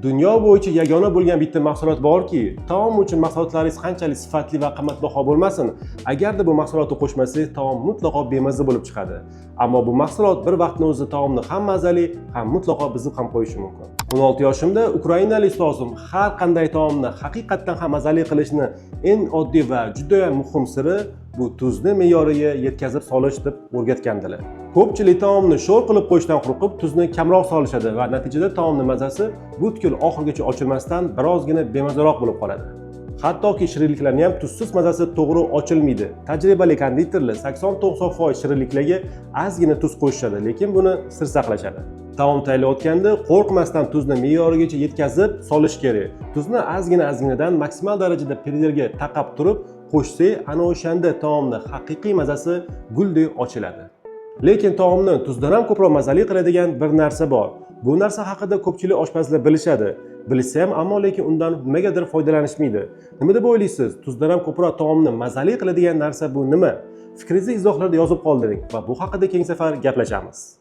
Dunyo bo'yicha yagona bo'lgan bitta mahsulot borki, taom uchun mahsulotlaringiz qanchalik sifatli va qimmatbaho bo'lmasin, agarda bu mahsulotni qo'shmasangiz, taom mutlaqo bemaza bo'lib chiqadi. Ammo bu mahsulot bir vaqtning o'zida taomni ham mazali, ham mutlaqo buzib ham qo'yishi mumkin. 16 yoshimda ukrainalik ustozim har qanday taomni haqiqatdan ham mazali qilishni eng oddiy va juda ham muhim siri bu tuzni me'yoriga yetkazib solish deb o'rgatgandilar. Ko'pchilik taomni sho'r qilib qo'yishdan qo'rqib, tuzni kamroq solishadi va natijada taomning mazasi butkul oxirigacha ochilmasdan birozgina bemazaroq bo'lib qoladi. Hattoki shirinliklarning ham tuzsiz mazasi to'g'ri ochilmaydi. Tajribali konditorlar 80-90% shirinliklarga ozgina tuz qo'shishadi, lekin buni sir saqlashadi. Taom tayyorlayotganda qo'rqmasdan tuzni me'yorigacha yetkazib solish kerak. Tuzni ozginadan maksimal darajada perderga taqab turib qo'shsak, ana o'shanda taomning haqiqiy mazasi guldek ochiladi. Lekin taomni tuzdan ham ko'proq mazali qiladigan bir narsa bor. Bu narsa haqida ko'pchilik oshpazlar bilishadi. Bilsa ham, ammo lekin undan nimagadir foydalanishmaydi. Nima deb o'ylaysiz? Tuzdan ham ko'proq taomni mazali qiladigan narsa bu nima? Fikringizni izohlarda yozib qoldiring va bu haqida keyingi safar gaplashamiz.